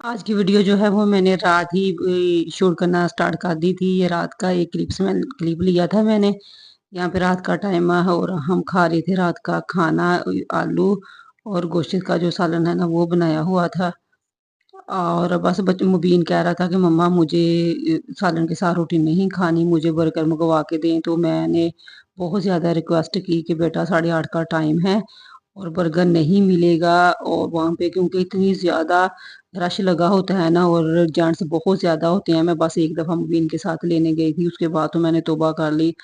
आज की वीडियो जो है वो मैंने रात ही शूट करना स्टार्ट कर दी थी। ये रात का एक क्लिप लिया था मैंने। यहाँ पे रात का टाइम है और हम खा रहे थे रात का खाना। आलू और गोश्त का जो सालन है ना वो बनाया हुआ था। और बस मुबीन कह रहा था कि मम्मा मुझे सालन के साथ रोटी नहीं खानी, मुझे बर्गर मंगवा के दें। तो मैंने बहुत ज़्यादा रिक्वेस्ट की कि बेटा 8:30 का टाइम है और बर्गर नहीं मिलेगा। और वहाँ पे क्योंकि इतनी ज़्यादा रश लगा होता है ना और जेंट्स बहुत ज़्यादा होते हैं। मैं बस एक दफ़ा मुबीन के साथ लेने गई थी, उसके बाद तो मैंने तौबा कर ली।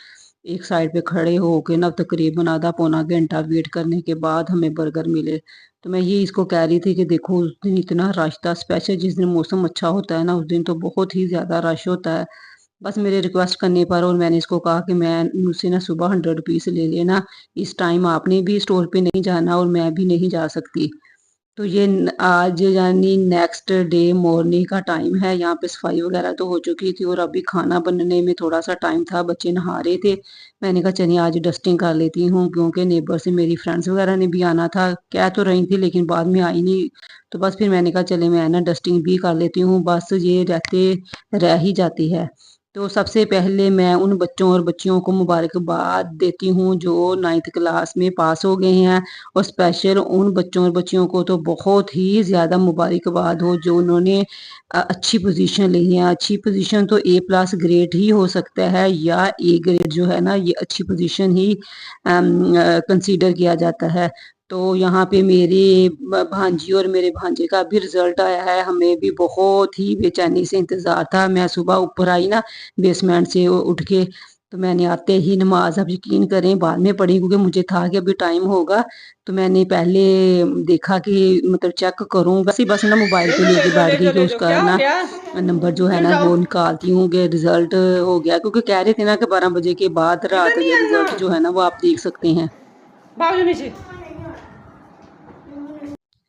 एक साइड पे खड़े होके ना तकरीबन आधा पौना घंटा वेट करने के बाद हमें बर्गर मिले। तो मैं ये इसको कह रही थी कि देखो उस दिन इतना रश था, स्पेशल जिस दिन मौसम अच्छा होता है ना उस दिन तो बहुत ही ज़्यादा रश होता है। बस मेरे रिक्वेस्ट करने पर और मैंने इसको कहा कि मैं मुझसे ना सुबह 100 पीस ले लेना, इस टाइम आपने भी स्टोर पे नहीं जाना और मैं भी नहीं जा सकती। तो ये आज यानी नेक्स्ट डे मॉर्निंग का टाइम है। यहाँ पे सफाई वगैरह तो हो चुकी थी और अभी खाना बनने में थोड़ा सा टाइम था, बच्चे नहा रहे थे। मैंने कहा चलिए आज डस्टिंग कर लेती हूँ क्योंकि नेबर से मेरी फ्रेंड्स वगैरह ने भी आना था, कह तो रही थी लेकिन बाद में आई नहीं। तो बस फिर मैंने कहा चले मैं ना डस्टिंग भी कर लेती हूँ, बस ये रहते रह ही जाती है। तो सबसे पहले मैं उन बच्चों और बच्चियों को मुबारकबाद देती हूँ जो 9th क्लास में पास हो गए हैं। और स्पेशल उन बच्चों और बच्चियों को तो बहुत ही ज़्यादा मुबारकबाद हो जो उन्होंने अच्छी पोजीशन ली है। अच्छी पोजीशन तो ए+ ग्रेड ही हो सकता है या ए ग्रेड जो है ना ये अच्छी पोजीशन ही कंसीडर किया जाता है। तो यहाँ पे मेरी भांजी और मेरे भांजे का भी रिजल्ट आया है। हमें भी बहुत ही बेचैनी से इंतज़ार था। मैं सुबह ऊपर आई ना बेसमेंट से उठ के, तो मैंने आते ही नमाज, आप यकीन करें, बाद में पढ़ी क्योंकि मुझे था कि अभी टाइम होगा। तो मैंने पहले देखा कि मतलब चेक करूँ, बस ना मोबाइल पे लेके बैठ गई कि ले जाओ, उसका क्या हो ना गया? नंबर जो है इधर ना जाओ। वो निकालती हूँ कि रिजल्ट हो गया, क्योंकि कह रहे थे ना कि 12 बजे के बाद इधर रात नहीं के आना। रिजल्ट जो है ना वो आप देख सकते हैं। भागो नीचे।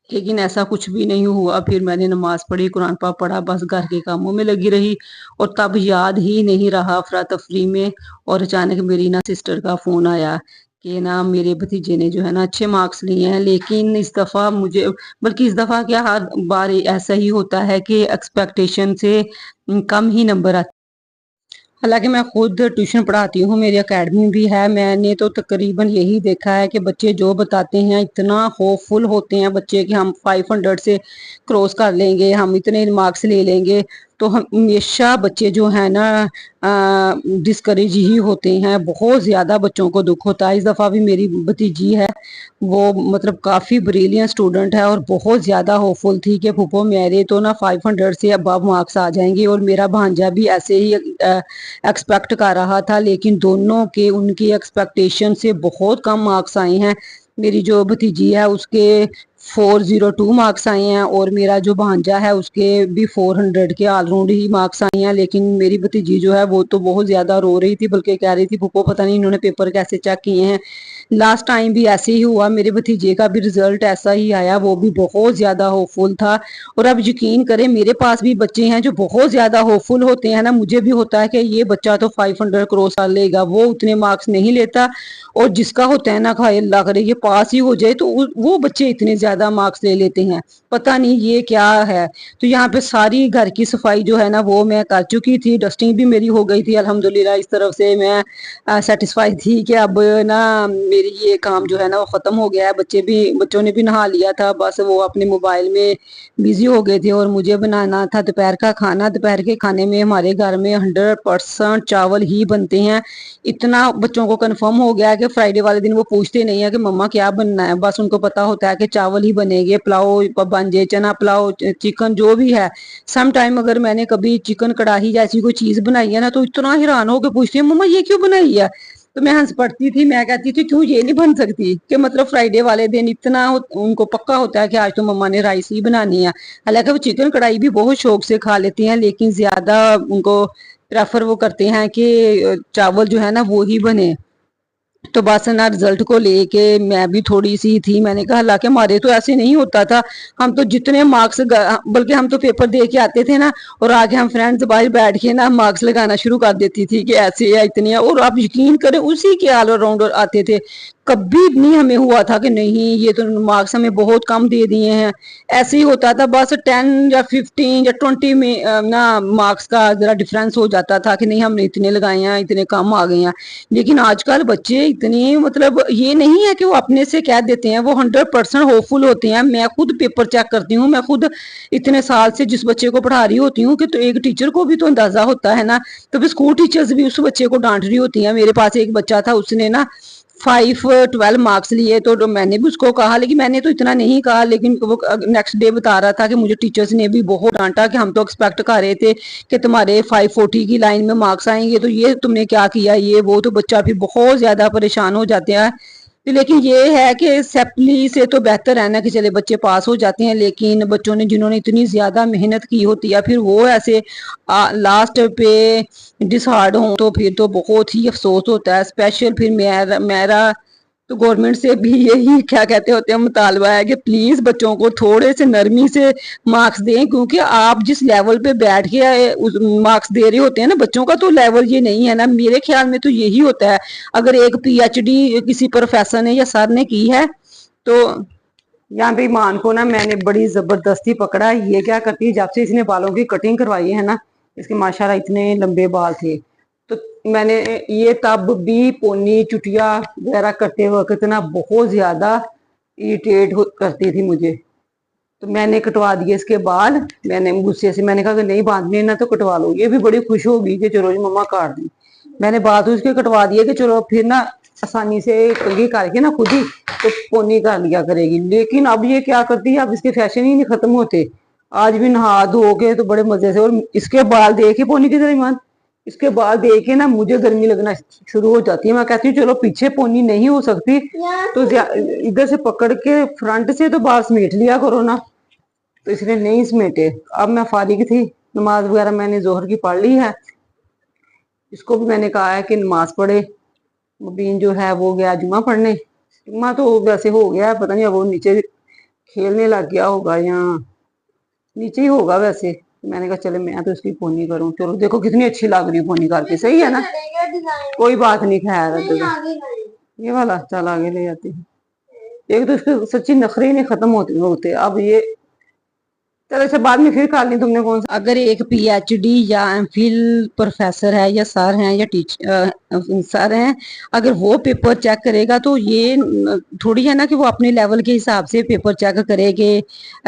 लेकिन ऐसा कुछ भी नहीं हुआ। फिर मैंने नमाज पढ़ी, कुरान पाक पढ़ा, बस घर के कामों में लगी रही। और तब याद ही नहीं रहा अफरा तफरी में। और अचानक मेरी ना सिस्टर का फोन आया कि ना मेरे भतीजे ने जो है ना अच्छे मार्क्स लिए हैं, लेकिन इस दफ़ा मुझे, बल्कि इस दफ़ा क्या हर बार ऐसा ही होता है कि एक्सपेक्टेशन से कम ही नंबर आते। हालांकि मैं खुद ट्यूशन पढ़ाती हूँ, मेरी एकेडमी भी है। मैंने तो तकरीबन यही देखा है कि बच्चे जो बताते हैं इतना होपफुल होते हैं बच्चे कि हम 500 से क्रॉस कर लेंगे, हम इतने मार्क्स ले लेंगे। तो हम हमेशा बच्चे जो है ना डिस्करेज ही होते हैं। बहुत ज़्यादा बच्चों को दुख होता है। इस दफ़ा भी मेरी भतीजी है, वो मतलब काफ़ी ब्रिलियंट स्टूडेंट है और बहुत ज़्यादा होपफुल थी कि फूफो मेरे तो ना 500 से अबव मार्क्स आ जाएंगे। और मेरा भांजा भी ऐसे ही एक्सपेक्ट कर रहा था, लेकिन दोनों के उनकी एक्सपेक्टेशन से बहुत कम मार्क्स आए हैं। मेरी जो भतीजी है उसके 402 मार्क्स आए हैं और मेरा जो भांजा है उसके भी 400 के ऑलराउंड ही मार्क्स आए हैं। लेकिन मेरी भतीजी जो है वो तो बहुत ज़्यादा रो रही थी, बल्कि कह रही थी फूफो पता नहीं इन्होंने पेपर कैसे चेक किए हैं। लास्ट टाइम भी ऐसे ही हुआ, मेरे भतीजे का भी रिजल्ट ऐसा ही आया, वो भी बहुत ज़्यादा होपफुल था। और अब यकीन करें मेरे पास भी बच्चे हैं जो बहुत ज़्यादा होपफुल होते हैं ना, मुझे भी होता है कि ये बच्चा तो 500 क्रॉस कर लेगा, वो उतने मार्क्स नहीं लेता। और जिसका होता है ना खाए अल्लाह करे ये पास ही हो जाए, तो वो बच्चे इतने ज़्यादा मार्क्स ले लेते हैं। पता नहीं ये क्या है। तो यहाँ पे सारी घर की सफाई जो है ना वो मैं कर चुकी थी, डस्टिंग भी मेरी हो गई थी अल्हम्दुलिल्लाह। इस तरफ से मैं सेटिस्फाई थी कि अब ना मेरी ये काम जो है ना वो ख़त्म हो गया है। बच्चों ने भी नहा लिया था, बस वो अपने मोबाइल में बिजी हो गए थे। और मुझे बनाना था दोपहर का खाना। दोपहर के खाने में हमारे घर में 100% चावल ही बनते हैं। इतना बच्चों को कंफर्म हो गया है कि फ्राइडे वाले दिन वो पूछते नहीं है कि मम्मा क्या बनना है, बस उनको पता होता है कि चावल ही बनेंगे, पुलाव बन जाए, चना पुलाव, चिकन जो भी है। सम टाइम अगर मैंने कभी चिकन कढ़ाई जैसी कोई चीज बनाई है ना तो इतना हैरान हो के पूछती है मम्मा ये क्यों बनाई है। तो मैं हंस पड़ती थी, मैं कहती थी क्यों ये नहीं बन सकती, कि मतलब फ्राइडे वाले दिन इतना उनको पक्का होता है कि आज तो मम्मा ने राइस ही बनानी है। हालांकि वो चिकन कढ़ाई भी बहुत शौक से खा लेती हैं, लेकिन ज्यादा उनको प्रेफर वो करते हैं कि चावल जो है ना वो ही बने। तो बस ना रिजल्ट को लेके मैं भी थोड़ी सी थी। मैंने कहा हालांकि हमारे तो ऐसे नहीं होता था, हम तो जितने मार्क्स, बल्कि हम तो पेपर दे के आते थे ना, और आगे हम फ्रेंड्स बाहर बैठ के ना मार्क्स लगाना शुरू कर देती थी कि ऐसे या इतने, और आप यकीन करें उसी के ऑल अराउंड आते थे। कभी नहीं हमें हुआ था कि नहीं ये तो मार्क्स हमें बहुत कम दे दिए हैं। ऐसे ही होता था, बस 10 या 15 या 20 में ना मार्क्स का जरा डिफरेंस हो जाता था कि नहीं हमने इतने लगाए हैं, इतने कम आ गए हैं। लेकिन आजकल बच्चे इतने, मतलब ये नहीं है कि वो अपने से कह देते हैं, वो 100% होपफुल होते हैं। मैं खुद पेपर चेक करती हूँ, मैं खुद इतने साल से जिस बच्चे को पढ़ा रही होती हूँ कि तो एक टीचर को भी तो अंदाजा होता है ना, तो फिर स्कूल टीचर्स भी उस बच्चे को डांट रही होती हैं। मेरे पास एक बच्चा था, उसने ना 512 मार्क्स लिए, तो मैंने भी उसको कहा, लेकिन मैंने तो इतना नहीं कहा, लेकिन वो नेक्स्ट डे बता रहा था कि मुझे टीचर्स ने भी बहुत डांटा कि हम तो एक्सपेक्ट कर रहे थे कि तुम्हारे 540 की लाइन में मार्क्स आएंगे, तो ये तुमने क्या किया, ये वो। तो बच्चा फिर बहुत ज्यादा परेशान हो जाते हैं। तो लेकिन ये है कि सेपली से तो बेहतर है ना कि चले बच्चे पास हो जाते हैं, लेकिन बच्चों ने जिन्होंने इतनी ज्यादा मेहनत की होती है, फिर वो ऐसे लास्ट पे डिसहार्ड हो, तो फिर तो बहुत ही अफसोस होता है। स्पेशल फिर मेरा तो गवर्नमेंट से भी यही क्या कहते होते हैं मुतालबा है कि प्लीज बच्चों को थोड़े से नरमी से मार्क्स दें, क्योंकि आप जिस लेवल पे बैठ के मार्क्स दे रहे होते हैं ना, बच्चों का तो लेवल ये नहीं है ना। मेरे ख्याल में तो यही होता है, अगर एक पीएचडी किसी प्रोफेसर ने या सर ने की है, तो यहाँ पे ईमान को ना मैंने बड़ी जबरदस्ती पकड़ा। ये क्या करती है, जब से इसने बालों की कटिंग करवाई है ना, इसके माशाल्लाह इतने लंबे बाल थे, तो मैंने ये तब भी पोनी चुटिया वगैरह करते वक्त ना बहुत ज्यादा इरिटेट करती थी मुझे, तो मैंने कटवा दिए इसके बाल। मैंने गुस्से से मैंने कहा कि नहीं बांधने ना तो कटवा लो। ये भी बड़ी खुश होगी कि चलो जी मम्मा काट दी। मैंने बाल तो उसके कटवा दिए कि चलो फिर ना आसानी से कंघी करके ना खुद ही तो पोनी कर लिया करेगी। लेकिन अब ये क्या करती है, अब इसके फैशन ही नहीं खत्म होते। आज भी नहा धो के तो बड़े मजे से, और इसके बाल देखे पोनी की तरह ईमान, इसके बाल देख के ना मुझे गर्मी लगना शुरू हो जाती है। मैं कहती हूँ चलो पीछे पोनी नहीं हो सकती तो इधर से पकड़ के फ्रंट से तो बाल समेट लिया करो ना, तो इसने नहीं समेटे। अब मैं फारिग थी, नमाज वगैरह मैंने जोहर की पढ़ ली है। इसको भी मैंने कहा है कि नमाज पढ़े। मुबीन जो है वो गया जुमा पढ़ने, जुमा तो वैसे हो गया है, पता नहीं वो नीचे खेलने लग गया होगा या नीचे ही होगा वैसे। मैंने कहा चले मैं तो इसकी पोनी करूं। चलो देखो कितनी अच्छी लग रही है पोनी करके, सही है ना, कोई बात नहीं। खैर ये वाला चल आगे ले जाती है। एक तो इसके सच्ची नखरे नहीं खत्म होते। अब ये चलो अच्छा बाद में फिर कर ली तुमने कौन सा। अगर एक पीएचडी या एमफिल प्रोफेसर है या सर हैं या सर हैं, अगर वो पेपर चेक करेगा तो ये थोड़ी है ना कि वो अपने लेवल के हिसाब से पेपर चेक करेंगे।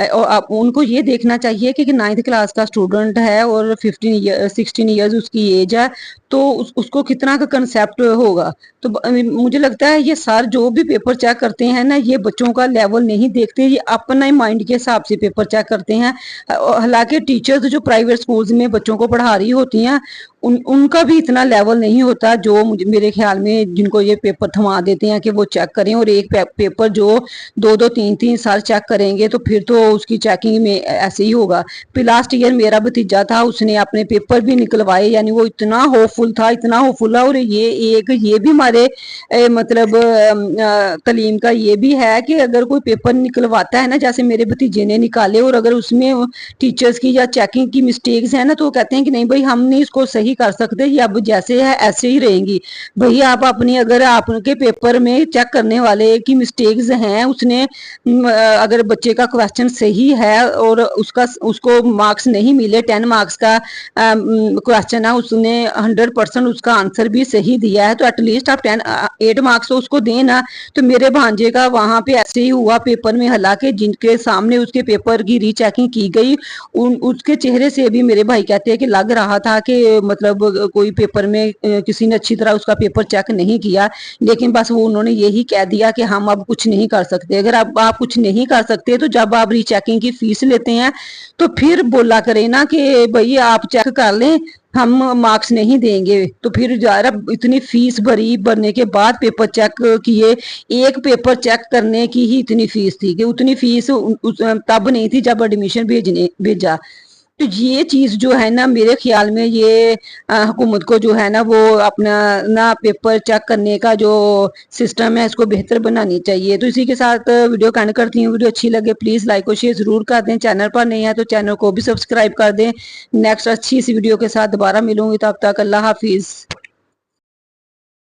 और उनको ये देखना चाहिए कि 9th क्लास का स्टूडेंट है और 16 ईयर्स उसकी एज है, तो उसको कितना का कंसेप्ट होगा। तो मुझे लगता है ये सर जो भी पेपर चेक करते हैं ना, ये बच्चों का लेवल नहीं देखते, ये अपना ही माइंड के हिसाब से पेपर चेक करते हैं। हालांकि टीचर्स जो प्राइवेट स्कूल्स में बच्चों को पढ़ा रही होती हैं, उनका भी इतना लेवल नहीं होता जो मुझे मेरे ख्याल में जिनको ये पेपर थमा देते हैं कि वो चेक करें। और एक पेपर जो 2-2 3-3 साल चेक करेंगे तो फिर तो उसकी चेकिंग में ऐसे ही होगा। फिर लास्ट ईयर मेरा भतीजा था, उसने अपने पेपर भी निकलवाए, यानी वो इतना होपफुल था, इतना होपफुल था। और ये भी हमारे मतलब तालीम का ये भी है कि अगर कोई पेपर निकलवाता है ना, जैसे मेरे भतीजे ने निकाले, और अगर उसमें टीचर्स की या चेकिंग की मिस्टेक्स है ना, तो वो कहते हैं कि नहीं भाई हम नहीं इसको सही कर सकते, ये अब जैसे है ऐसे ही रहेंगी। भैया आप अपनी, अगर आपके पेपर में चेक करने वाले की मिस्टेक्स हैं, उसने अगर बच्चे का क्वेश्चन सही है और उसको मार्क्स नहीं मिले, 10 मार्क्स का क्वेश्चन है, उसने 100% उसका आंसर भी सही दिया है, तो एटलीस्ट आप 8 मार्क्स तो उसको देना। तो मेरे भांजे का वहां पे ऐसे ही हुआ पेपर में, हालांकि जिनके सामने उसके पेपर की रीचेकिंग की गई उसके चेहरे से भी मेरे भाई कहते हैं कि लग रहा था कि मतलब कोई पेपर में किसी ने अच्छी तरह उसका पेपर चेक नहीं किया। लेकिन बस वो उन्होंने यही कह दिया कि हम अब कुछ नहीं कर सकते। अगर आप कुछ नहीं कर सकते तो जब आप रीचेकिंग की फीस लेते हैं तो फिर बोला करें ना कि भाई आप चेक कर लें, हम मार्क्स नहीं देंगे। तो फिर यार इतनी फीस भरने के बाद पेपर चेक किए, एक पेपर चेक करने की ही इतनी फीस थी कि उतनी फीस तब नहीं थी जब एडमिशन भेजा। تو یہ چیز جو ہے نا میرے خیال میں یہ حکومت کو جو ہے نا وہ اپنا نا پیپر چیک کرنے کا جو سسٹم ہے اس کو بہتر بنانی چاہیے۔ تو اسی کے ساتھ ویڈیو کا اینڈ کرتی ہوں۔ ویڈیو اچھی لگے پلیز لائک اور شیئر ضرور کر دیں، چینل پر نہیں ہے تو چینل کو بھی سبسکرائب کر دیں۔ نیکسٹ اچھی سی ویڈیو کے ساتھ دوبارہ ملوں گی، تب تک اللہ حافظ۔